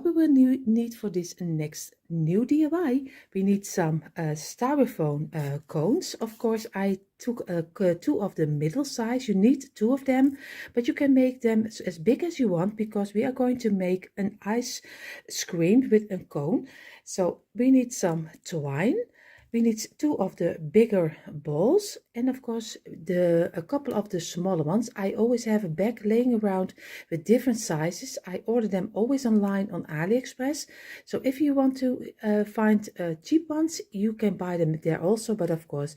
what we will need for this next new DIY, we need some styrofoam cones. Of course, I took two of the middle size. You need two of them, but you can make them as big as you want because we are going to make an ice cream with a cone. So we need some twine. We need two of the bigger balls and of course a couple of the smaller ones. I always have a bag laying around with different sizes. I order them always online on AliExpress. So if you want to find cheap ones, you can buy them there also. But of course,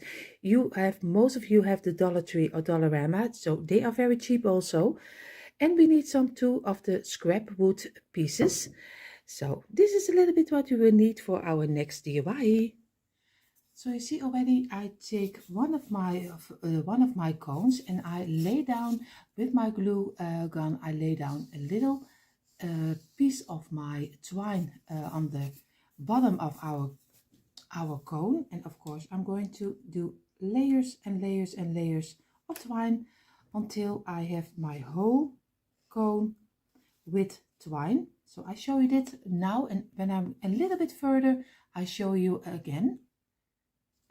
most of you have the Dollar Tree or Dollarama, so they are very cheap also. And we need some two of the scrap wood pieces. So this is a little bit what you will need for our next DIY. So you see already I take one of my cones and I lay down with my glue gun, I lay down a little piece of my twine on the bottom of our cone, and of course I'm going to do layers and layers and layers of twine until I have my whole cone with twine. So I show you that now, and when I'm a little bit further I show you again.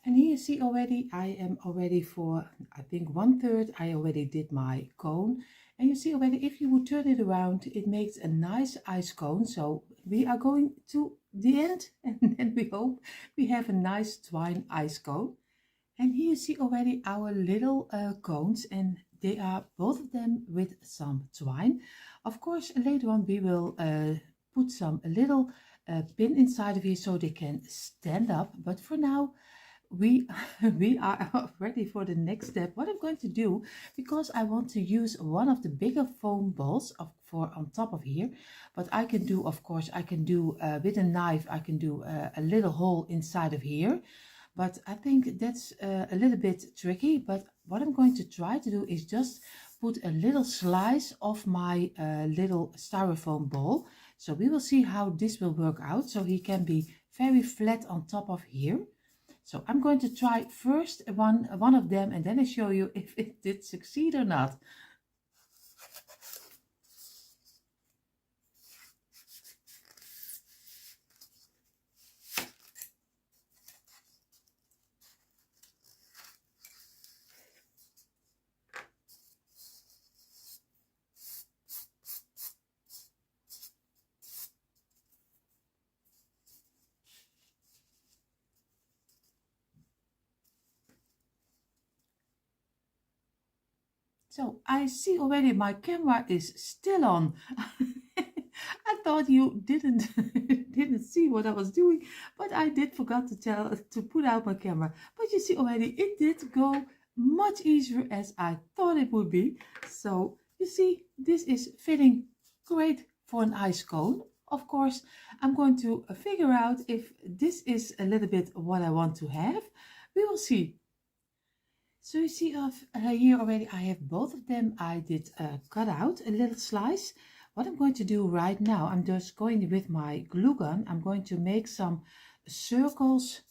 And here you see already, I am already for, I think 1/3, I already did my cone. And you see already, if you would turn it around, it makes a nice ice cone. So we are going to the end and then we hope we have a nice twine ice cone. And here you see already our little cones, and they are both of them with some twine. Of course, later on we will put a little pin inside of here so they can stand up. But for now, we are ready for the next step. What I'm going to do, because I want to use one of the bigger foam balls for on top of here, but I can do, of course, I can do with a knife, I can do a little hole inside of here, but I think that's a little bit tricky. But what I'm going to try to do is just put a little slice of my little styrofoam ball. So we will see how this will work out, so he can be very flat on top of here. So I'm going to try first one of them, and then I show you if it did succeed or not. So I see already my camera is still on. I thought you didn't didn't see what I was doing, but I did forgot to put out my camera. But you see already it did go much easier as I thought it would be. So you see, this is fitting great for an ice cone. Of course, I'm going to figure out if this is a little bit what I want to have. We will see. So you see here already I have both of them. I did cut out a little slice. What I'm going to do right now, I'm just going with my glue gun, I'm going to make some circles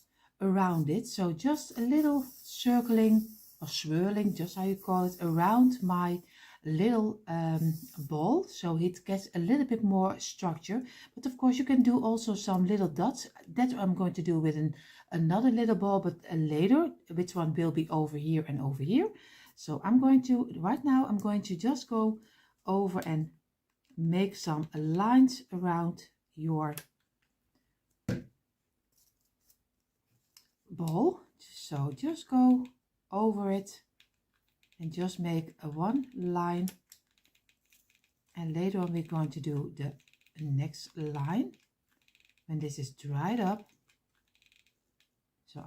around it. So just a little circling or swirling, just how you call it, around my little ball, so it gets a little bit more structure. But of course you can do also some little dots. That I'm going to do with another little ball, but later, which one will be over here and over here. So I'm going to, right now I'm going to just go over and make some lines around your ball. So just go over it and just make one line, and later on we're going to do the next line when this is dried up. So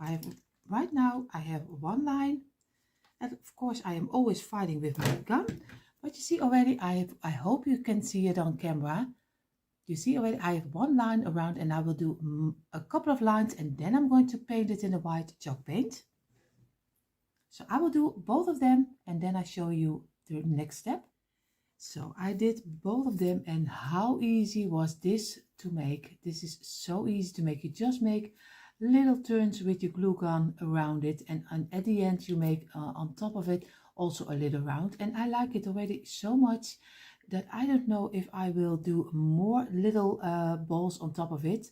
right now I have one line, and of course I am always fighting with my gun, but you see already I hope you can see it on camera. You see already I have one line around, and I will do a couple of lines, and then I'm going to paint it in a white chalk paint. So I will do both of them, and then I show you the next step. So I did both of them, and how easy was this to make? This is so easy to make. You just make little turns with your glue gun around it, and at the end you make on top of it also a little round. And I like it already so much. that I don't know if I will do more little balls on top of it.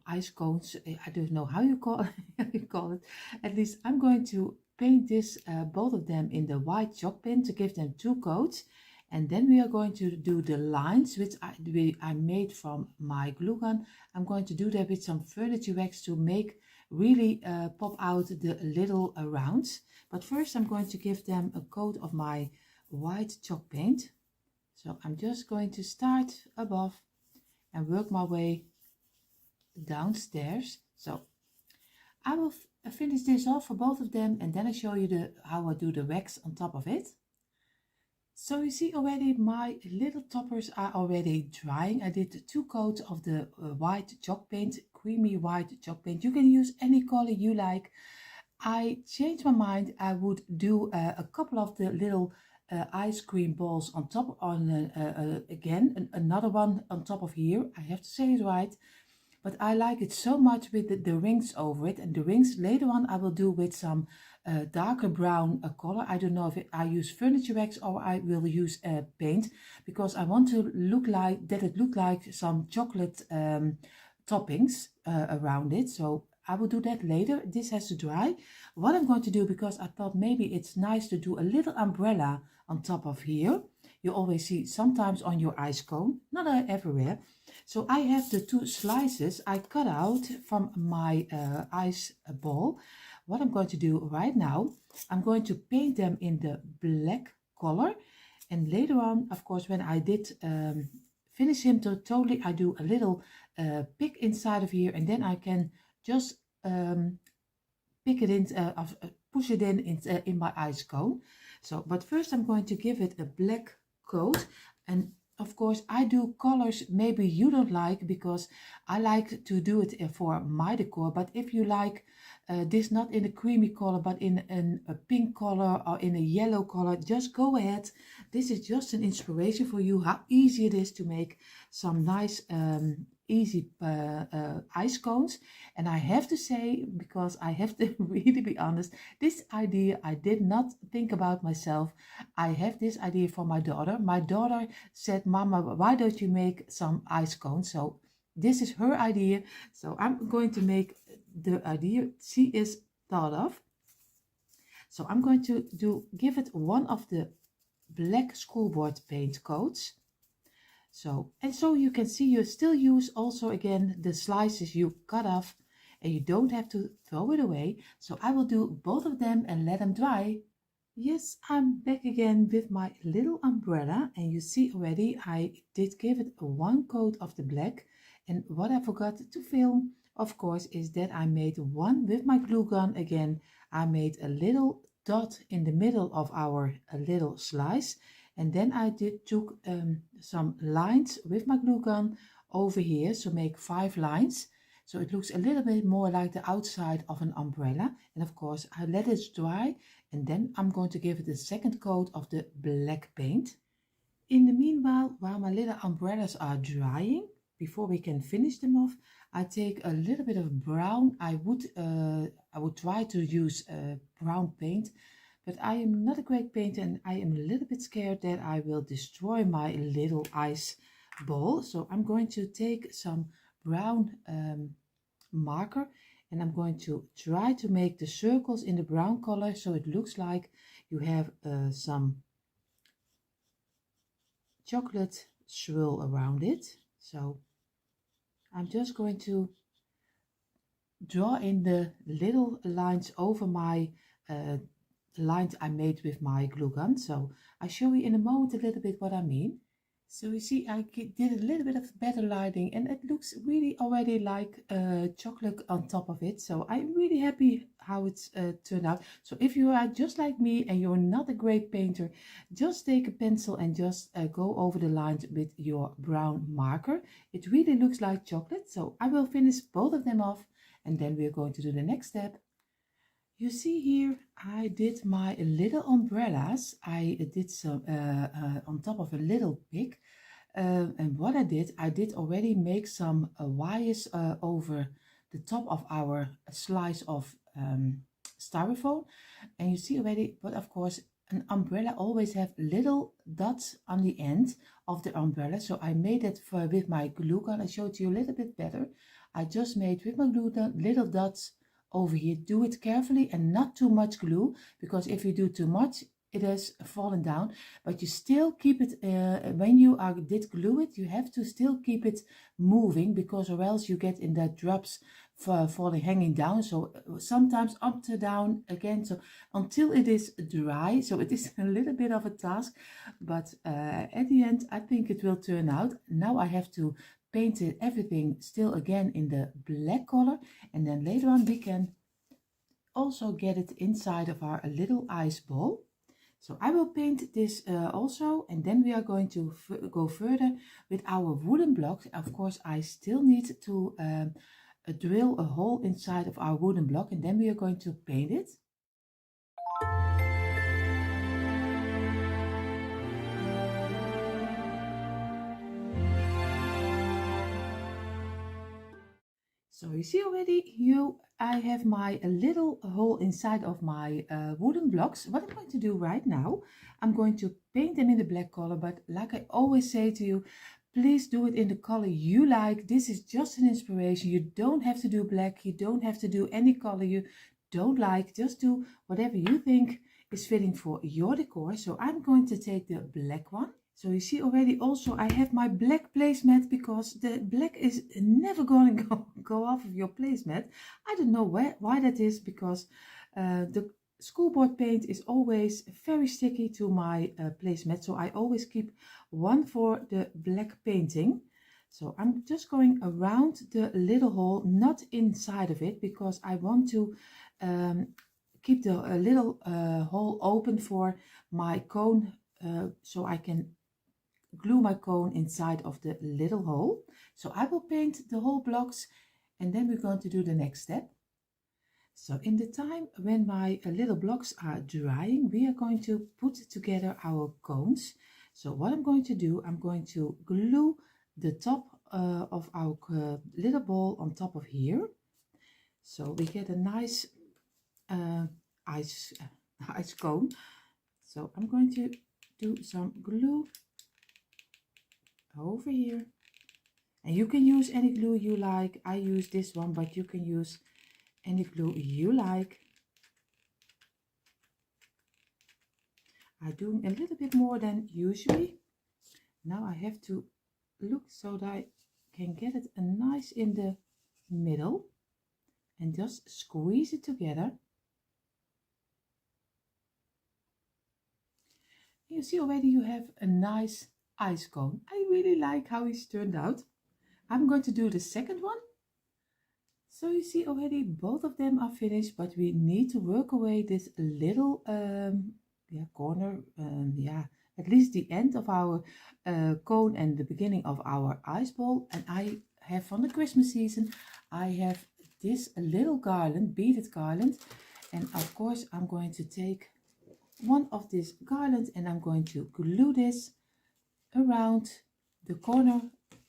Ice cones, I don't know how you call, how you call it. At least I'm going to paint this, both of them in the white chalk pen to give them 2 coats. And then we are going to do the lines which I made from my glue gun. I'm going to do that with some furniture wax to make really pop out the little rounds. But first I'm going to give them a coat of my white chalk paint. So I'm just going to start above and work my way downstairs. So I will finish this off for both of them, and then I show you how I do the wax on top of it. So you see already my little toppers are already drying. I did 2 coats of the white chalk paint, creamy white chalk paint. You can use any color you like. I changed my mind. I would do a couple of the little ice cream balls on top, again another one on top of here. I have to say it right, but I like it so much with the rings over it, and the rings later on I will do with some darker brown color. I don't know if I use furniture wax or I will use paint, because I want to look like that it look like some chocolate toppings around it. So I will do that later. This has to dry. What I'm going to do, because I thought maybe it's nice to do a little umbrella on top of here. You always see sometimes on your ice cone, not everywhere. So I have the 2 slices I cut out from my ice ball. What I'm going to do right now, I'm going to paint them in the black color. And later on, of course, when I did finish him totally, I do a little pick inside of here, and then I can just pick it in, push it in my ice cone. So, but first I'm going to give it a black coat. And of course I do colors maybe you don't like, because I like to do it for my decor. But if you like this not in a creamy color but in a pink color or in a yellow color, just go ahead. This is just an inspiration for you how easy it is to make some nice easy ice cones. And I have to say, because I have to really be honest, this idea I did not think about myself. I have this idea for my daughter. My daughter said, Mama, why don't you make some ice cones? So this is her idea. So I'm going to make the idea she is thought of. So I'm going to give it one of the black schoolboard paint coats. So, and so you can see you still use also again the slices you cut off, and you don't have to throw it away. So I will do both of them and let them dry. Yes, I'm back again with my little umbrella, and you see already I did give it 1 coat of the black. And what I forgot to film, of course, is that I made one with my glue gun again. I made a little dot in the middle of our little slice. And then I took some lines with my glue gun over here, so make 5 lines. So it looks a little bit more like the outside of an umbrella. And of course I let it dry, and then I'm going to give it a second coat of the black paint. In the meanwhile, while my little umbrellas are drying, before we can finish them off, I take a little bit of brown. I would try to use brown paint, but I am not a great painter, and I am a little bit scared that I will destroy my little ice ball. So I'm going to take some brown marker, and I'm going to try to make the circles in the brown color, so it looks like you have some chocolate swirl around it. So I'm just going to draw in the little lines over my lines I made with my glue gun. So I'll show you in a moment a little bit what I mean. So you see I did a little bit of better lighting, and it looks really already like chocolate on top of it. So I'm really happy how it's turned out. So if you are just like me and you're not a great painter, just take a pencil and just go over the lines with your brown marker. It really looks like chocolate. So I will finish both of them off, and then we're going to do the next step. You see here, I did my little umbrellas. I did some on top of a little pig. And what I did already make some wires over the top of our slice of styrofoam. And you see already, but of course, an umbrella always have little dots on the end of the umbrella. So I made it with my glue gun. I showed you a little bit better. I just made with my glue gun little dots over here. Do it carefully and not too much glue, because if you do too much, it has fallen down. But you still keep it, when you did glue it, you have to still keep it moving, because or else you get in that drops falling, hanging down. So sometimes up to down again, so until it is dry. So it is a little bit of a task, but at the end I think it will turn out. Now I have to paint it, everything still again in the black color, and then later on we can also get it inside of our little ice ball. So I will paint this also, and then we are going to go further with our wooden blocks. Of course, I still need to drill a hole inside of our wooden block, and then we are going to paint it. So you see already, I have my little hole inside of my wooden blocks. What I'm going to do right now, I'm going to paint them in the black color, but like I always say to you, please do it in the color you like. This is just an inspiration. You don't have to do black. You don't have to do any color you don't like. Just do whatever you think is fitting for your decor. So I'm going to take the black one. So you see already also I have my black placemat, because the black is never going to go off of your placemat. I don't know why that is, because the schoolboard paint is always very sticky to my placemat. So I always keep one for the black painting. So I'm just going around the little hole, not inside of it, because I want to keep the little hole open for my cone, so I can glue my cone inside of the little hole. So I will paint the whole blocks, and then we're going to do the next step. So in the time when my little blocks are drying, we are going to put together our cones. So what I'm going to do, I'm going to glue the top of our little ball on top of here. So we get a nice ice cone. So I'm going to do some glue over here, and you can use any glue you like. I use this one, but you can use any glue you like. I'm doing a little bit more than usually. Now I have to look so that I can get it a nice in the middle, and just squeeze it together. You see already you have a nice ice cone. I really like how it's turned out. I'm going to do the second one. So you see already both of them are finished, but we need to work away this little corner, at least the end of our cone and the beginning of our ice ball. And I have, from the Christmas season, I have this little garland, beaded garland, and of course I'm going to take one of these garlands and I'm going to glue this around the corner.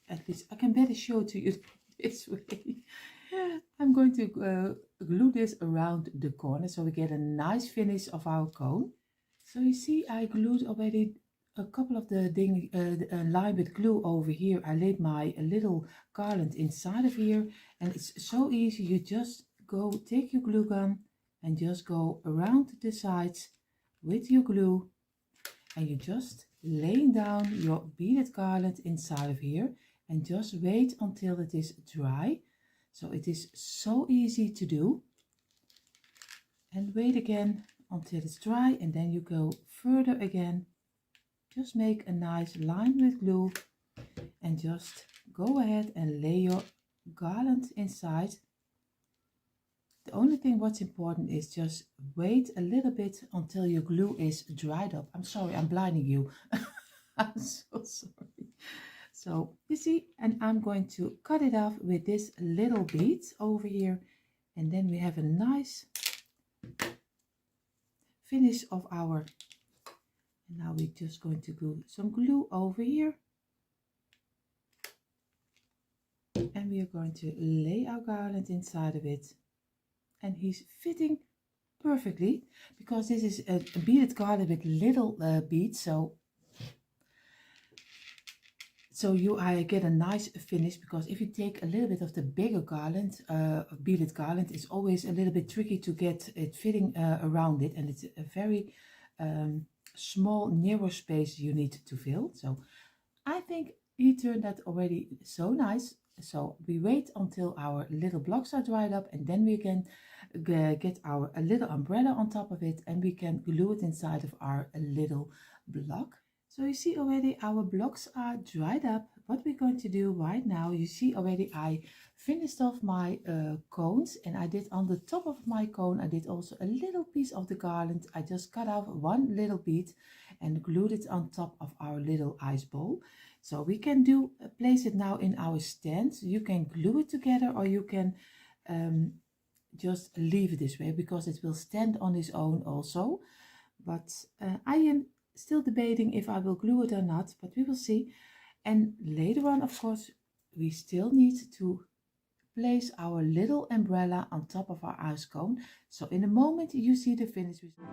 At least I can better show to you this way. I'm going to glue this around the corner so we get a nice finish of our cone. So you see I glued already a couple of the line with glue over here. I laid my little garland inside of here, and it's so easy. You just take your glue gun and just go around the sides with your glue, and you just laying down your beaded garland inside of here, and just wait until it is dry. So it is so easy to do, and wait again until it's dry, and then you go further again. Just make a nice line with glue and just go ahead and lay your garland inside. The only thing what's important is just wait a little bit until your glue is dried up. I'm sorry, I'm blinding you. I'm so sorry. So you see, and I'm going to cut it off with this little bead over here, and then we have a nice finish of our, and now we're just going to glue some glue over here, and we are going to lay our garland inside of it, and he's fitting perfectly, because this is a beaded garland with little beads, so you get a nice finish. Because if you take a little bit of the bigger garland, beaded garland, it's always a little bit tricky to get it fitting around it, and it's a very small narrow space you need to fill. So I think he turned out already so nice. So we wait until our little blocks are dried up, and then we can get our a little umbrella on top of it, and we can glue it inside of our little block. So you see already our blocks are dried up. What we're going to do right now, you see already I finished off my cones, and I did on the top of my cone, I did also a little piece of the garland. I just cut out one little bead and glued it on top of our little ice bowl. So we can place it now in our stand. You can glue it together, or you can just leave it this way, because it will stand on its own also. But I am still debating if I will glue it or not, but we will see. And later on, of course, we still need to place our little umbrella on top of our ice cone. So in a moment you see the finished result.